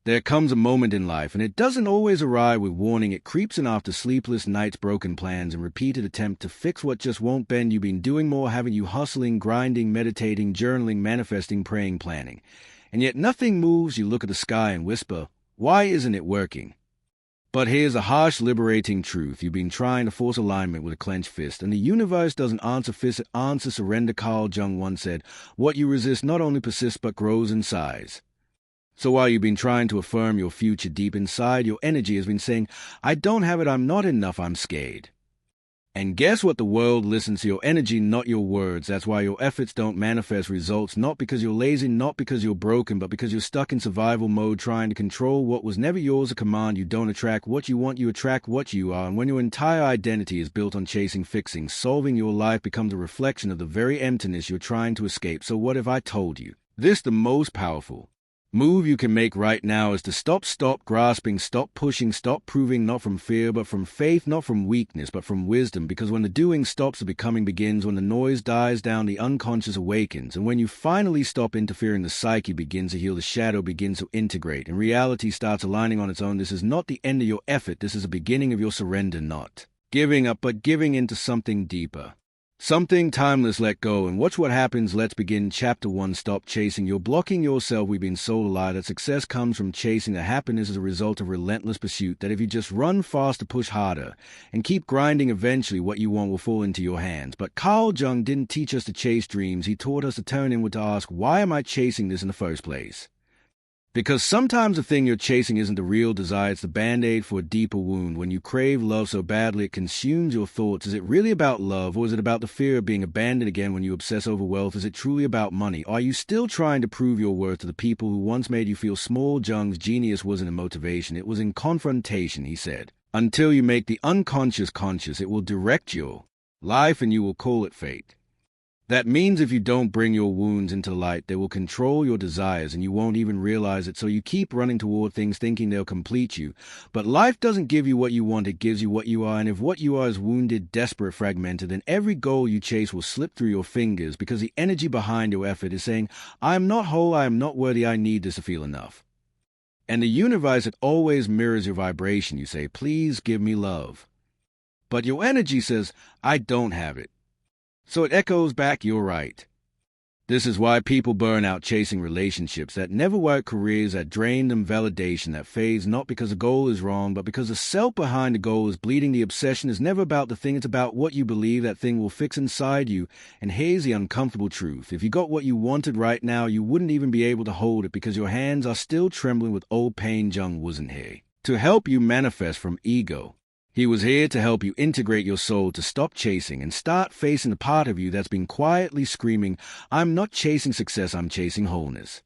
There comes a moment in life, and it doesn't always arrive with warning. It creeps in after sleepless nights, broken plans, and repeated attempt to fix what just won't bend. You've been doing more, haven't you? Hustling, grinding, meditating, journaling, manifesting, praying, planning. And yet nothing moves. You look at the sky and whisper, why isn't it working? But here's a harsh, liberating truth. You've been trying to force alignment with a clenched fist, and the universe doesn't answer fist, it answers surrender. Jung once said, what you resist not only persists but grows in size. So while you've been trying to affirm your future deep inside, your energy has been saying, I don't have it, I'm not enough, I'm scared. And guess what? The world listens to your energy, not your words. That's why your efforts don't manifest results, not because you're lazy, not because you're broken, but because you're stuck in survival mode trying to control what was never yours. A command. You don't attract what you want, you attract what you are. And when your entire identity is built on chasing, fixing, solving, your life becomes a reflection of the very emptiness you're trying to escape. So what if I told you? This the most powerful move you can make right now is to stop grasping, stop pushing, stop proving, not from fear, but from faith, not from weakness, but from wisdom. Because when the doing stops, the becoming begins. When the noise dies down, the unconscious awakens. And when you finally stop interfering, the psyche begins to heal, the shadow begins to integrate, and reality starts aligning on its own. This is not the end of your effort. This is the beginning of your surrender, not giving up, but giving into something deeper. Something timeless. Let go and watch what happens. Let's begin. Chapter 1. Stop chasing. You're blocking yourself. We've been sold a lie that success comes from chasing. That happiness is a result of relentless pursuit. That if you just run faster, push harder, and keep grinding, eventually what you want will fall into your hands. But Jung didn't teach us to chase dreams. He taught us to turn inward, to ask, why am I chasing this in the first place? Because sometimes the thing you're chasing isn't the real desire, it's the band-aid for a deeper wound. When you crave love so badly it consumes your thoughts, is it really about love, or is it about the fear of being abandoned again? When you obsess over wealth, is it truly about money? Are you still trying to prove your worth to the people who once made you feel small? Jung's genius wasn't in motivation, it was in confrontation, he said. Until you make the unconscious conscious, it will direct your life and you will call it fate. That means if you don't bring your wounds into light, they will control your desires and you won't even realize it. So you keep running toward things thinking they'll complete you. But life doesn't give you what you want, it gives you what you are. And if what you are is wounded, desperate, fragmented, then every goal you chase will slip through your fingers because the energy behind your effort is saying, I am not whole, I am not worthy, I need this to feel enough. And the universe, it always mirrors your vibration. You say, please give me love. But your energy says, I don't have it. So it echoes back, you're right. This is why people burn out chasing relationships that never work, careers that drain them, validation that fades, not because the goal is wrong, but because the self behind the goal is bleeding. The obsession is never about the thing, it's about what you believe that thing will fix inside you. And here's the uncomfortable truth. If you got what you wanted right now, you wouldn't even be able to hold it because your hands are still trembling with old pain. Jung wasn't here to help you manifest from ego. He was here to help you integrate your soul, to stop chasing and start facing the part of you that's been quietly screaming, I'm not chasing success, I'm chasing wholeness.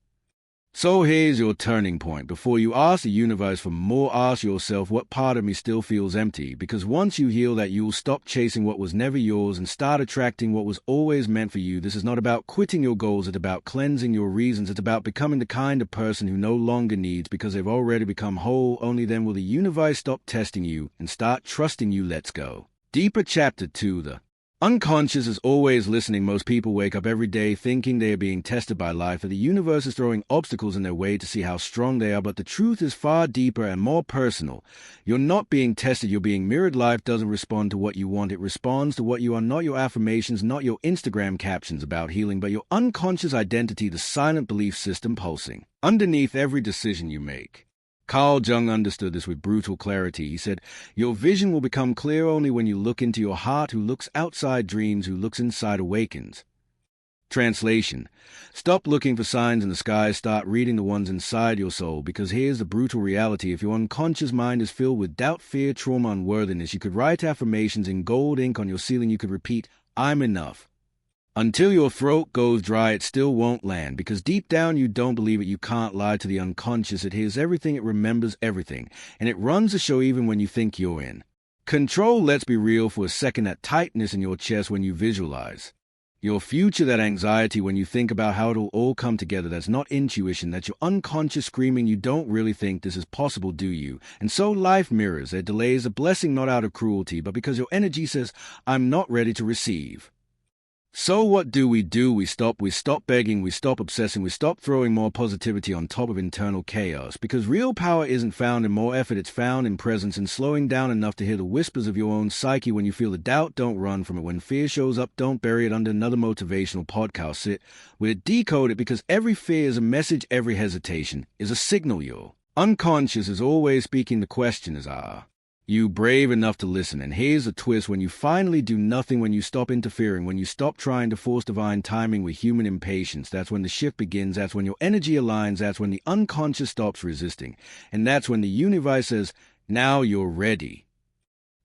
So here's your turning point. Before you ask the universe for more, ask yourself, what part of me still feels empty? Because once you heal that, you'll stop chasing what was never yours and start attracting what was always meant for you. This is not about quitting your goals, it's about cleansing your reasons. It's about becoming the kind of person who no longer needs because they've already become whole. Only then will the universe stop testing you and start trusting you. Let's go deeper. Chapter 2. The unconscious is always listening. Most people wake up every day thinking they are being tested by life, that the universe is throwing obstacles in their way to see how strong they are, but the truth is far deeper and more personal. You're not being tested, you're being mirrored. Life doesn't respond to what you want, it responds to what you are. Not your affirmations, not your Instagram captions about healing, but your unconscious identity, the silent belief system pulsing underneath every decision you make. Jung understood this with brutal clarity. He said, your vision will become clear only when you look into your heart. Who looks outside dreams, who looks inside awakens. Translation: stop looking for signs in the sky, start reading the ones inside your soul, because here's the brutal reality. If your unconscious mind is filled with doubt, fear, trauma, unworthiness, you could write affirmations in gold ink on your ceiling. You could repeat, I'm enough. Until your throat goes dry, it still won't land, because deep down you don't believe it. You can't lie to the unconscious. It hears everything, it remembers everything, and it runs the show even when you think you're in control. Let's be real for a second. That tightness in your chest when you visualize your future, that anxiety when you think about how it'll all come together, that's not intuition, that's your unconscious screaming, you don't really think this is possible, do you? And so life mirrors. It delays a blessing not out of cruelty, but because your energy says, I'm not ready to receive. So what do? We stop begging, we stop obsessing, we stop throwing more positivity on top of internal chaos, because real power isn't found in more effort, it's found in presence and slowing down enough to hear the whispers of your own psyche. When you feel the doubt, don't run from it. When fear shows up, don't bury it under another motivational podcast. Sit with it, decode it, because every fear is a message, every hesitation is a signal. Your unconscious is always speaking. The question is, you brave enough to listen? And here's the twist: when you finally do nothing, when you stop interfering, when you stop trying to force divine timing with human impatience, that's when the shift begins. That's when your energy aligns. That's when the unconscious stops resisting. And that's when the universe says, now you're ready.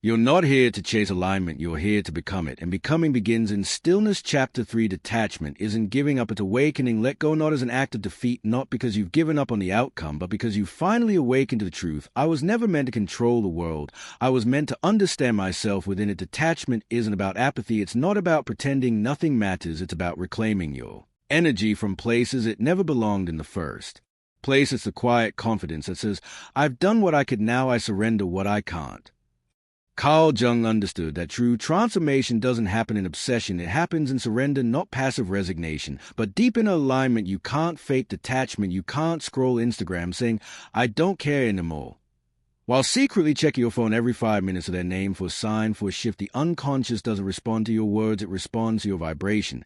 You're not here to chase alignment, you're here to become it. And becoming begins in stillness. Chapter 3, detachment isn't giving up, it's awakening. Let go not as an act of defeat, not because you've given up on the outcome, but because you finally awakened to the truth. I was never meant to control the world. I was meant to understand myself within it. Detachment isn't about apathy. It's not about pretending nothing matters. It's about reclaiming your energy from places it never belonged in the first place. It's the quiet confidence that says, I've done what I could, now I surrender what I can't. Jung understood that true transformation doesn't happen in obsession, it happens in surrender, not passive resignation, but deep in alignment. You can't fake detachment, you can't scroll Instagram saying, I don't care anymore, while secretly checking your phone every 5 minutes of their name for a sign, for a shift. The unconscious doesn't respond to your words, it responds to your vibration.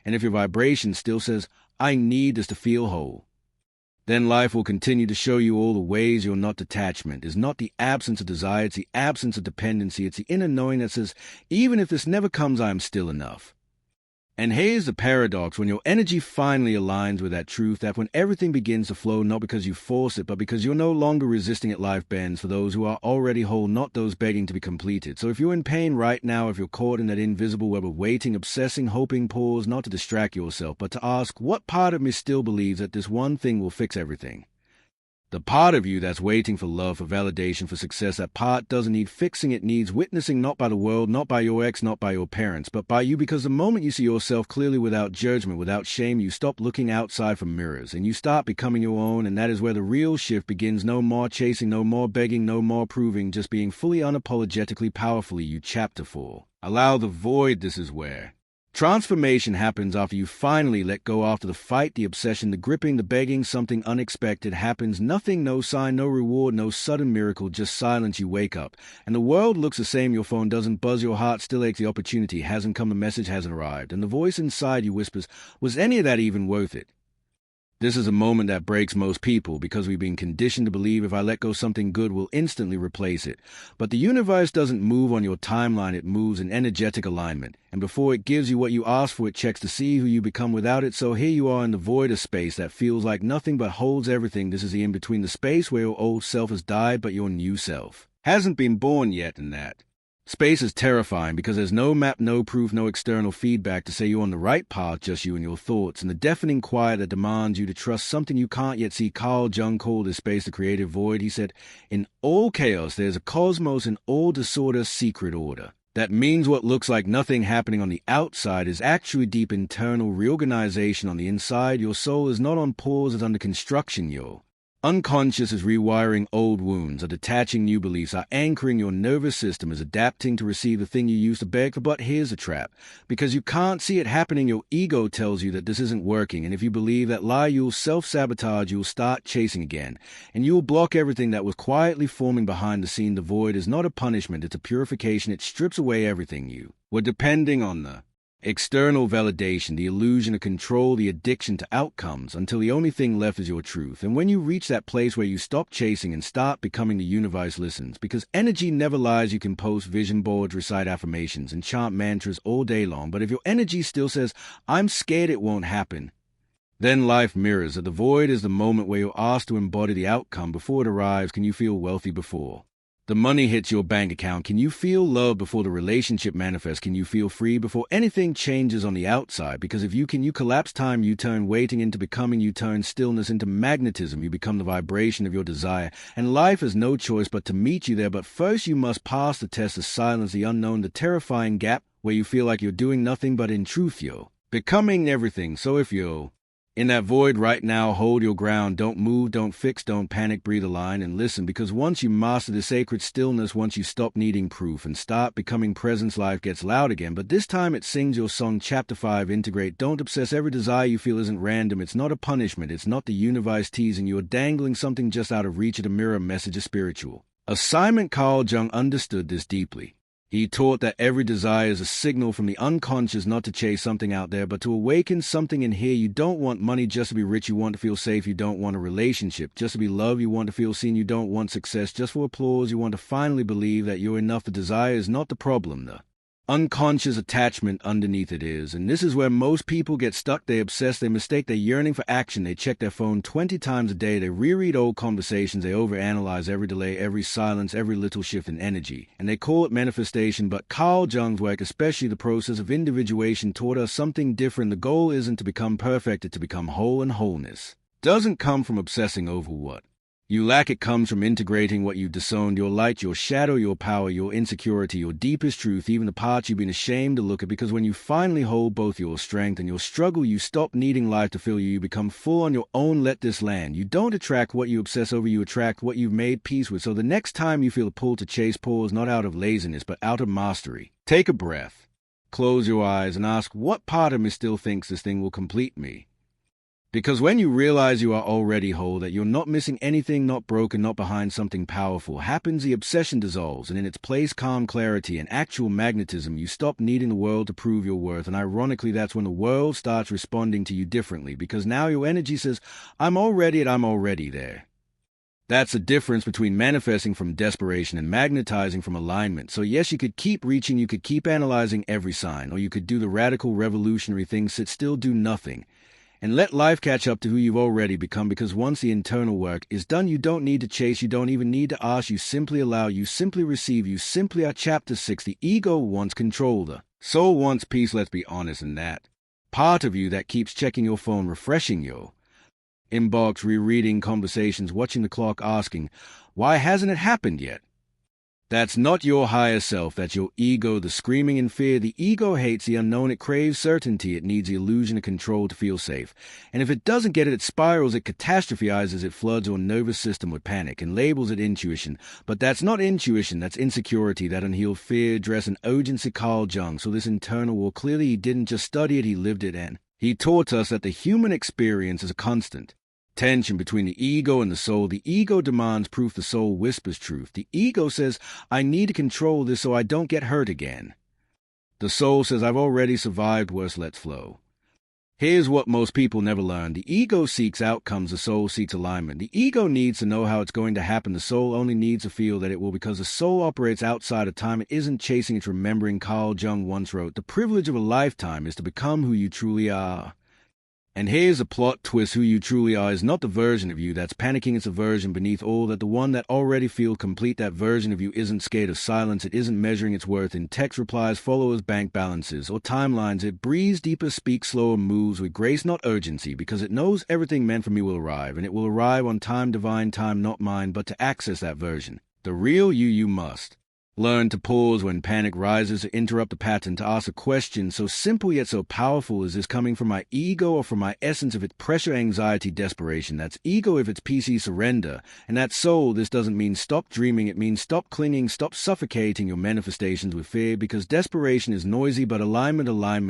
And if your vibration still says, I need this to feel whole, then life will continue to show you all the ways you're not. Detachment is not the absence of desire, it's the absence of dependency. It's the inner knowing that says, even if this never comes, I am still enough. And here's the paradox: when your energy finally aligns with that truth, that when everything begins to flow, not because you force it, but because you're no longer resisting it. Life bends for those who are already whole, not those begging to be completed. So if you're in pain right now, if you're caught in that invisible web of waiting, obsessing, hoping, pause not to distract yourself, but to ask, what part of me still believes that this one thing will fix everything? The part of you that's waiting for love, for validation, for success, that part doesn't need fixing, it needs witnessing, not by the world, not by your ex, not by your parents, but by you. Because the moment you see yourself clearly, without judgment, without shame, you stop looking outside for mirrors and you start becoming your own. And that is where the real shift begins. No more chasing, no more begging, no more proving, just being fully, unapologetically, powerfully you. Chapter 4, allow the void. This is where transformation happens, after you finally let go, after the fight, the obsession, the gripping, the begging. Something unexpected happens. Nothing, no sign, no reward, no sudden miracle, just silence. You wake up and the world looks the same. Your phone doesn't buzz, your heart still aches. The opportunity hasn't come, the message hasn't arrived, and the voice inside you whispers, was any of that even worth it? This is a moment that breaks most people, because we've been conditioned to believe if I let go, something good will instantly replace it. But the universe doesn't move on your timeline, it moves in energetic alignment. And before it gives you what you ask for, it checks to see who you become without it. So here you are in the void, of space that feels like nothing but holds everything. This is the in-between, the space where your old self has died, but your new self hasn't been born yet. In that space is terrifying, because there's no map, no proof, no external feedback to say you're on the right path, just you and your thoughts, and the deafening quiet that demands you to trust something you can't yet see. Jung called this space the creative void. He said, in all chaos, there's a cosmos, in all disorder, secret order. That means what looks like nothing happening on the outside is actually deep internal reorganization on the inside. Your soul is not on pause, it's under construction. Your unconscious is rewiring old wounds, are detaching new beliefs, are anchoring your nervous system, is adapting to receive the thing you used to beg for. But here's the trap: because you can't see it happening, your ego tells you that this isn't working. And if you believe that lie, you'll self-sabotage, you'll start chasing again, and you'll block everything that was quietly forming behind the scene. The void is not a punishment, it's a purification. It strips away everything you were depending on, the external validation, the illusion of control, the addiction to outcomes, until the only thing left is your truth. And when you reach that place where you stop chasing and start becoming, the universe listens. Because energy never lies. You can post vision boards, recite affirmations, and chant mantras all day long, but if your energy still says, I'm scared it won't happen, then life mirrors that. The void is the moment where you're asked to embody the outcome before it arrives. Can you feel wealthy before the money hits your bank account? Can you feel love before the relationship manifests? Can you feel free before anything changes on the outside? Because if you can, you collapse time, you turn waiting into becoming, you turn stillness into magnetism, you become the vibration of your desire, and life has no choice but to meet you there. But first you must pass the test of silence, the unknown, the terrifying gap where you feel like you're doing nothing, but in truth you're becoming everything. So if you're In that void right now, hold your ground. Don't move, don't fix, don't panic. Breathe a line and listen, because once you master the sacred stillness, once you stop needing proof and start becoming presence, life gets loud again. But this time it sings your song. Chapter 5, integrate. Don't obsess. Every desire you feel isn't random. It's not a punishment. It's not the universe teasing you or dangling something just out of reach. At a mirror message is spiritual assignment. Carl Jung understood this deeply. He taught that every desire is a signal from the unconscious, not to chase something out there, but to awaken something in here. You don't want money just to be rich. You want to feel safe. You don't want a relationship just to be loved. You want to feel seen. You don't want success just for applause. You want to finally believe that you're enough. The desire is not the problem. The unconscious attachment underneath it is. And this is where most people get stuck. They obsess, they mistake their yearning for action. They check their phone 20 times a day. They reread old conversations. They overanalyze every delay, every silence, every little shift in energy. And they call it manifestation. But Carl Jung's work, especially the process of individuation, taught us something different. The goal isn't to become perfect, it's to become whole, and wholeness doesn't come from obsessing over what you lack. It comes from integrating what you've disowned, your light, your shadow, your power, your insecurity, your deepest truth, even the parts you've been ashamed to look at. Because when you finally hold both your strength and your struggle, you stop needing life to fill you. You become full on your own. Let this land. You don't attract what you obsess over. You attract what you've made peace with. So the next time you feel a pull to chase, pause, not out of laziness, but out of mastery. Take a breath, close your eyes, and ask, what part of me still thinks this thing will complete me? Because when you realize you are already whole, that you're not missing anything, not broken, not behind, something powerful happens. The obsession dissolves, and in its place calm, clarity, and actual magnetism. You stop needing the world to prove your worth, and ironically that's when the world starts responding to you differently, because now your energy says, I'm already and I'm already there. That's the difference between manifesting from desperation and magnetizing from alignment. So yes, you could keep reaching, you could keep analyzing every sign, or you could do the radical revolutionary thing, sit still, do nothing, and let life catch up to who you've already become. Because once the internal work is done, you don't need to chase, you don't even need to ask, you simply allow, you simply receive, you simply are. Chapter 6, the ego wants control, the soul wants peace. Let's be honest, in that part of you that keeps checking your phone, refreshing your inbox, rereading conversations, watching the clock, asking, why hasn't it happened yet? That's not your higher self, that's your ego, the screaming in fear. The ego hates the unknown, it craves certainty, it needs the illusion of control to feel safe. And if it doesn't get it, it spirals, it catastrophizes, it floods your nervous system with panic and labels it intuition. But that's not intuition, that's insecurity, that unhealed fear, dress, and urgency. Carl Jung. So this internal war, clearly he didn't just study it, he lived it, and he taught us that the human experience is a constant tension between the ego and the soul. The ego demands proof, the soul whispers truth. The ego says, I need to control this so I don't get hurt again. The soul says, I've already survived worse, let's flow. Here's what most people never learn. The ego seeks outcomes, the soul seeks alignment. The ego needs to know how it's going to happen. The soul only needs to feel that it will, because the soul operates outside of time. It isn't chasing, it's remembering. Carl Jung once wrote, the privilege of a lifetime is to become who you truly are. And here's a plot twist. Who you truly are is not the version of you that's panicking. It's a version beneath all that, the one that already feels complete. That version of you isn't scared of silence. It isn't measuring its worth in text replies, followers, bank balances, or timelines. It breathes deeper, speaks slower, moves with grace, not urgency, because it knows everything meant for me will arrive, and it will arrive on time, divine time, not mine. But to access that version, the real you, you must learn to pause when panic rises, to interrupt the pattern, to ask a question so simple yet so powerful. Is this coming from my ego or from my essence? If it's pressure, anxiety, desperation, that's ego. If it's PC, surrender. And that's soul. This doesn't mean stop dreaming. It means stop clinging, stop suffocating your manifestations with fear, because desperation is noisy, but alignment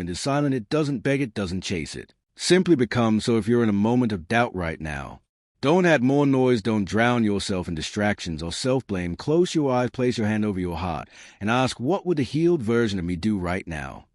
is silent. It doesn't beg, it doesn't chase, it simply becomes. So if you're in a moment of doubt right now, don't add more noise, don't drown yourself in distractions or self-blame. Close your eyes, place your hand over your heart, and ask, what would the healed version of me do right now?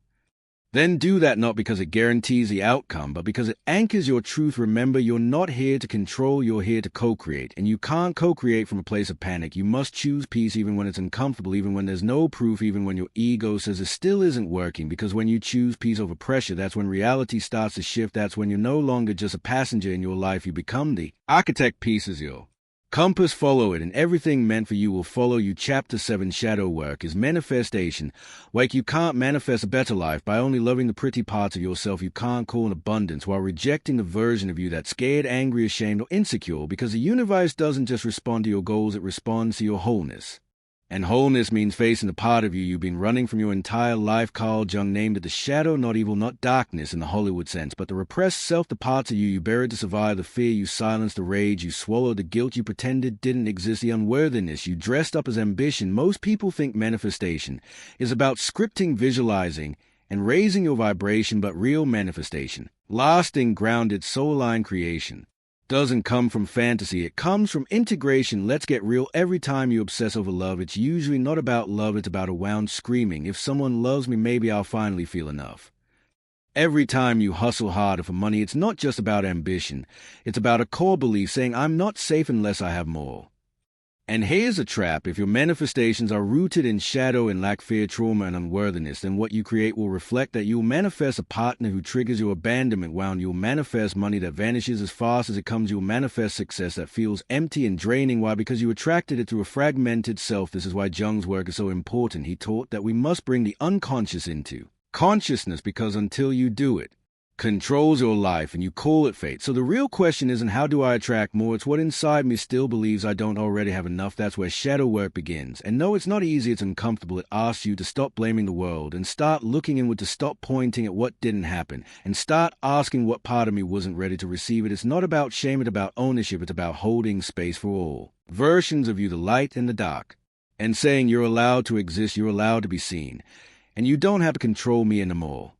Then do that, not because it guarantees the outcome, but because it anchors your truth. Remember, you're not here to control, you're here to co-create. And you can't co-create from a place of panic. You must choose peace even when it's uncomfortable, even when there's no proof, even when your ego says it still isn't working. Because when you choose peace over pressure, that's when reality starts to shift. That's when you're no longer just a passenger in your life. You become the architect. Peace is your compass, follow it, and everything meant for you will follow you. Chapter 7, shadow work, is manifestation. Like, you can't manifest a better life by only loving the pretty parts of yourself. You can't call in abundance while rejecting the version of you that's scared, angry, ashamed, or insecure, because the universe doesn't just respond to your goals, it responds to your wholeness. And wholeness means facing the part of you you've been running from your entire life. Carl Jung named it the shadow, not evil, not darkness in the Hollywood sense, but the repressed self, the parts of you buried to survive, the fear you silenced, the rage you swallowed, the guilt you pretended didn't exist, the unworthiness you dressed up as ambition. Most people think manifestation is about scripting, visualizing, and raising your vibration, but real manifestation, lasting, grounded, soul-aligned creation, doesn't come from fantasy. It comes from integration. Let's get real. Every time you obsess over love, it's usually not about love, it's about a wound screaming, if someone loves me, maybe I'll finally feel enough. Every time you hustle harder for money, it's not just about ambition. It's about a core belief saying, I'm not safe unless I have more. And here's a trap. If your manifestations are rooted in shadow and lack fear, trauma, and unworthiness, then what you create will reflect that. You'll manifest a partner who triggers your abandonment wound. You'll manifest money that vanishes as fast as it comes. You'll manifest success that feels empty and draining. Why? Because you attracted it through a fragmented self. This is why Jung's work is so important. He taught that we must bring the unconscious into consciousness, because until you do it, controls your life, and you call it fate. So the real question isn't how do I attract more, it's what inside me still believes I don't already have enough. That's where shadow work begins. And no, it's not easy, it's uncomfortable. It asks you to stop blaming the world and start looking inward, to stop pointing at what didn't happen and start asking what part of me wasn't ready to receive it. It's not about shame, it's about ownership. It's about holding space for all versions of you, the light and the dark, and saying you're allowed to exist, you're allowed to be seen, and you don't have to control me anymore.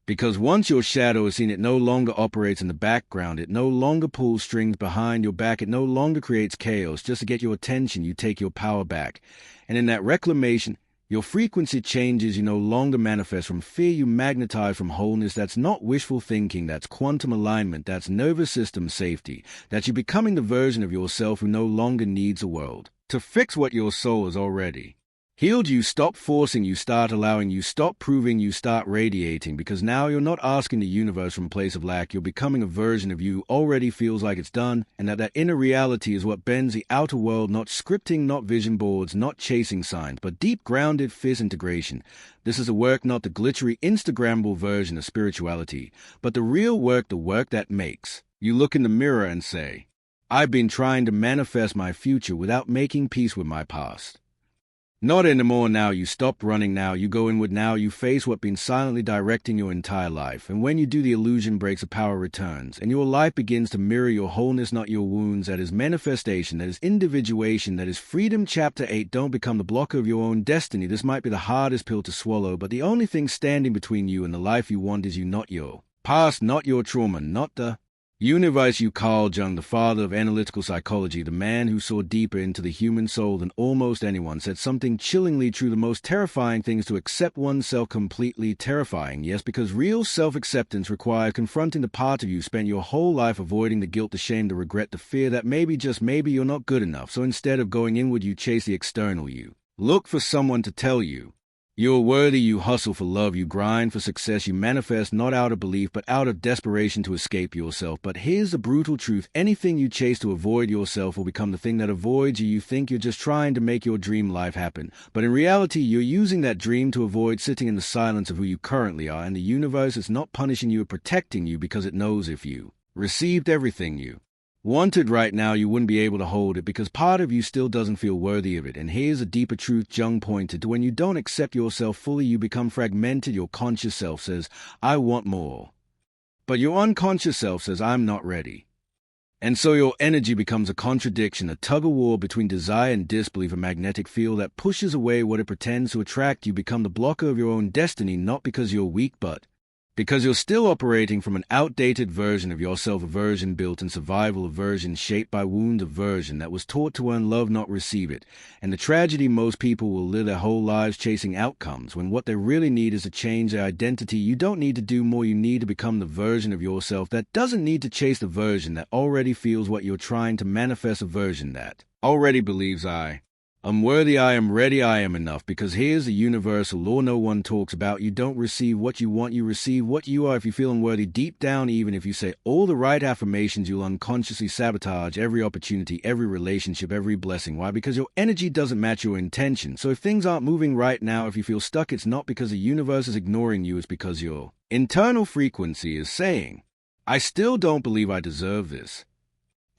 Because once your shadow is seen, it no longer operates in the background. It no longer pulls strings behind your back. It no longer creates chaos just to get your attention. You take your power back. And in that reclamation, your frequency changes. You no longer manifest from fear. You magnetize from wholeness. That's not wishful thinking. That's quantum alignment. That's nervous system safety. That's you becoming the version of yourself who no longer needs the world to fix what your soul is already healed. You stop forcing, you start allowing, you stop proving, you start radiating, because now you're not asking the universe from a place of lack. You're becoming a version of you who already feels like it's done, and that inner reality is what bends the outer world. Not scripting, not vision boards, not chasing signs, but deep grounded fierce integration. This is a work, not the glittery Instagrammable version of spirituality, but the real work, the work that makes you look in the mirror and say, I've been trying to manifest my future without making peace with my past. Not anymore. Now you stop running. Now you go inward. Now you face what's been silently directing your entire life. And when you do, the illusion breaks, the power returns, and your life begins to mirror your wholeness, not your wounds. That is manifestation. That is individuation. That is freedom. Chapter 8. Don't become the blocker of your own destiny. This might be the hardest pill to swallow, but the only thing standing between you and the life you want is you, not your past, not your trauma, not the universe. You, Carl Jung, the father of analytical psychology, the man who saw deeper into the human soul than almost anyone, said something chillingly true. The most terrifying thing is to accept oneself completely. Terrifying, yes, because real self-acceptance requires confronting the part of you spent your whole life avoiding, the guilt, the shame, the regret, the fear that maybe, just maybe, you're not good enough. So instead of going inward, you chase the external. You look for someone to tell you you're worthy. You hustle for love. You grind for success. You manifest not out of belief, but out of desperation to escape yourself. But here's the brutal truth. Anything you chase to avoid yourself will become the thing that avoids you. You think you're just trying to make your dream life happen, but in reality, you're using that dream to avoid sitting in the silence of who you currently are. And the universe is not punishing you or protecting you, because it knows if you received everything you wanted right now, you wouldn't be able to hold it, because part of you still doesn't feel worthy of it. And here's a deeper truth Jung pointed to. When you don't accept yourself fully, you become fragmented. Your conscious self says, I want more, but your unconscious self says, I'm not ready. And so your energy becomes a contradiction, a tug-of-war between desire and disbelief, a magnetic field that pushes away what it pretends to attract. You become the blocker of your own destiny, not because you're weak, but because you're still operating from an outdated version of yourself, a version built in survival, a version shaped by wound, a version that was taught to earn love, not receive it. And the tragedy, most people will live their whole lives chasing outcomes, when what they really need is to change their identity. You don't need to do more, you need to become the version of yourself that doesn't need to chase the version that already feels what you're trying to manifest, a version that already believes I'm worthy, I am ready, I am enough. Because here's the universal law no one talks about. You don't receive what you want, you receive what you are. If you feel unworthy deep down, even if you say all the right affirmations, you'll unconsciously sabotage every opportunity, every relationship, every blessing. Why? Because your energy doesn't match your intention. So if things aren't moving right now, if you feel stuck, it's not because the universe is ignoring you, it's because your internal frequency is saying, I still don't believe I deserve this.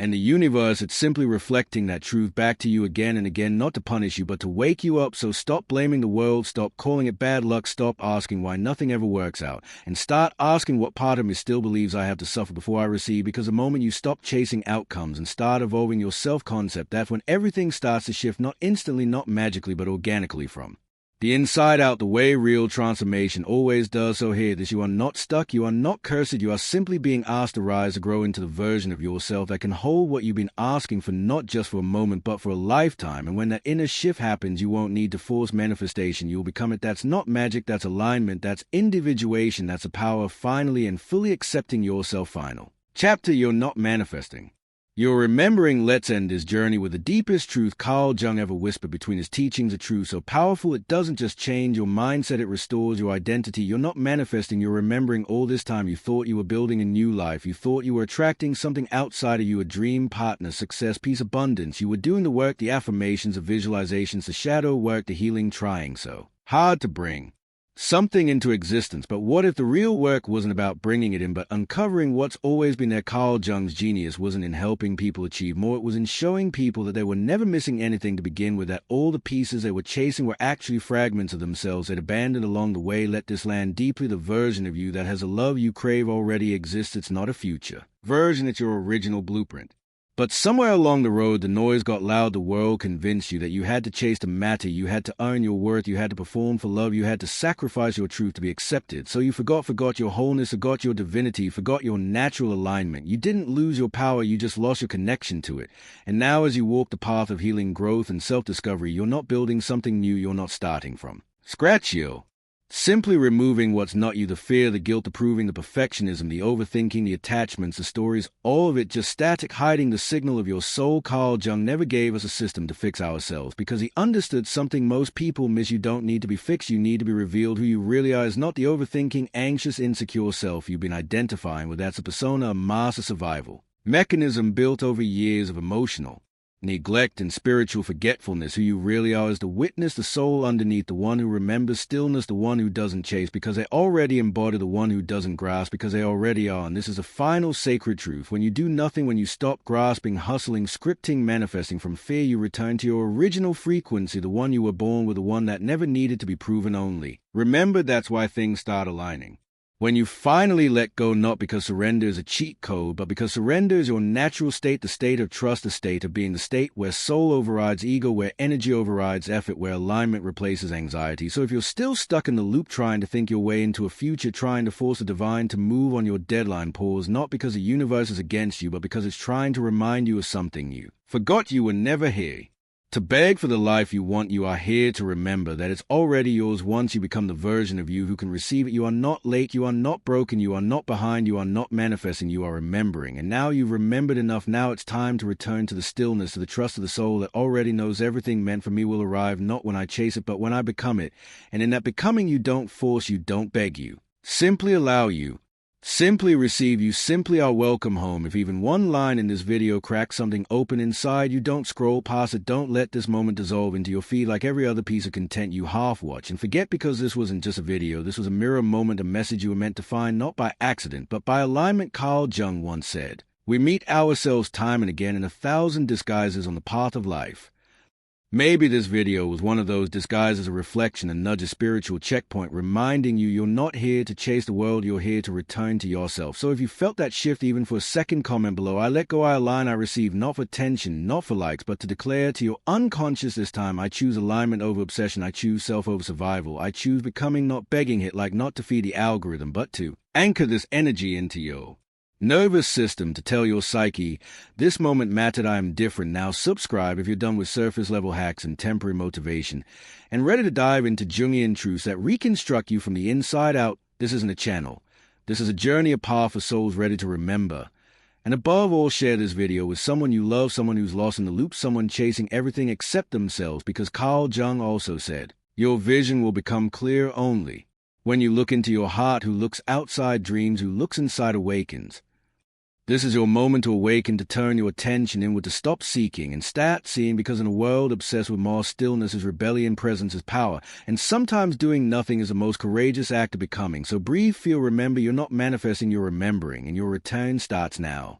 And the universe, it's simply reflecting that truth back to you again and again, not to punish you, but to wake you up. So stop blaming the world, stop calling it bad luck, stop asking why nothing ever works out, and start asking what part of me still believes I have to suffer before I receive, because the moment you stop chasing outcomes and start evolving your self-concept, that's when everything starts to shift, not instantly, not magically, but organically from the inside out, the way real transformation always does. So hear this: you are not stuck, you are not cursed, you are simply being asked to rise, to grow into the version of yourself that can hold what you've been asking for, not just for a moment, but for a lifetime. And when that inner shift happens, you won't need to force manifestation, you'll become it. That's not magic, that's alignment, that's individuation, that's the power of finally and fully accepting yourself. Final chapter: you're not manifesting, you're remembering. Let's end this journey with the deepest truth Carl Jung ever whispered between his teachings. A truth so powerful it doesn't just change your mindset, it restores your identity. You're not manifesting, you're remembering. All this time you thought you were building a new life, you thought you were attracting something outside of you, a dream partner, success, peace, abundance. You were doing the work, the affirmations, the visualizations, the shadow work, the healing, trying so hard to bring something into existence. But what if the real work wasn't about bringing it in, but uncovering what's always been there? Carl Jung's genius wasn't in helping people achieve more, it was in showing people that they were never missing anything to begin with, that all the pieces they were chasing were actually fragments of themselves they'd abandoned along the way. Let this land deeply. The version of you that has a love you crave already exists. It's not a future version, it's your original blueprint. But somewhere along the road, the noise got loud. The world convinced you that you had to chase the matter, you had to earn your worth, you had to perform for love, you had to sacrifice your truth to be accepted. So you forgot your wholeness, forgot your divinity, forgot your natural alignment. You didn't lose your power, you just lost your connection to it. And now as you walk the path of healing, growth, and self-discovery, you're not building something new, you're not starting from scratch, you're simply removing what's not you, the fear, the guilt, the proving, the perfectionism, the overthinking, the attachments, the stories, all of it just static, hiding the signal of your soul. Carl Jung never gave us a system to fix ourselves because he understood something most people miss. You don't need to be fixed, you need to be revealed. Who you really are is not the overthinking, anxious, insecure self you've been identifying with. That's a persona, a master survival mechanism built over years of emotional neglect and spiritual forgetfulness. Who you really are is the witness, the soul underneath, the one who remembers stillness, the one who doesn't chase because they already embody, the one who doesn't grasp because they already are. And this is a final sacred truth: when you do nothing, when you stop grasping, hustling, scripting, manifesting from fear, you return to your original frequency, the one you were born with, the one that never needed to be proven. Only remember, that's why things start aligning. When you finally let go, not because surrender is a cheat code, but because surrender is your natural state, the state of trust, the state of being, the state where soul overrides ego, where energy overrides effort, where alignment replaces anxiety. So if you're still stuck in the loop, trying to think your way into a future, trying to force the divine to move on your deadline, pause, not because the universe is against you, but because it's trying to remind you of something you forgot you were never here to beg for the life you want. You are here to remember that it's already yours once you become the version of you who can receive it. You are not late, you are not broken, you are not behind, you are not manifesting, you are remembering. And now you've remembered enough. Now it's time to return to the stillness, to the trust of the soul that already knows everything meant for me will arrive, not when I chase it, but when I become it. And in that becoming, you don't force, you don't beg, you simply allow, you simply receive. You simply are welcome home. If even one line in this video cracks something open inside you, don't scroll past it. Don't let this moment dissolve into your feed like every other piece of content you half-watch. And forget, because this wasn't just a video, this was a mirror moment, a message you were meant to find, not by accident, but by alignment. Carl Jung once said, "We meet ourselves time and again in 1,000 disguises on the path of life." Maybe this video was one of those disguised as a reflection, a nudge, a spiritual checkpoint, reminding you you're not here to chase the world, you're here to return to yourself. So if you felt that shift even for a second, comment below. I let go, I align, I receive, not for attention, not for likes, but to declare to your unconscious this time, I choose alignment over obsession, I choose self over survival, I choose becoming, not begging, hit like not to feed the algorithm, but to anchor this energy into your nervous system, to tell your psyche, this moment mattered, I am different. Now subscribe if you're done with surface level hacks and temporary motivation and ready to dive into Jungian truths that reconstruct you from the inside out. This isn't a channel. This is a journey, a path for souls ready to remember. And above all, share this video with someone you love, someone who's lost in the loop, someone chasing everything except themselves, because Carl Jung also said, your vision will become clear only when you look into your heart. Who looks outside dreams, who looks inside awakens. This is your moment to awaken, to turn your attention inward, to stop seeking and start seeing, because in a world obsessed with more, stillness is rebellion, presence is power, and sometimes doing nothing is the most courageous act of becoming. So breathe, feel, remember. You're not manifesting, you're remembering, and your return starts now.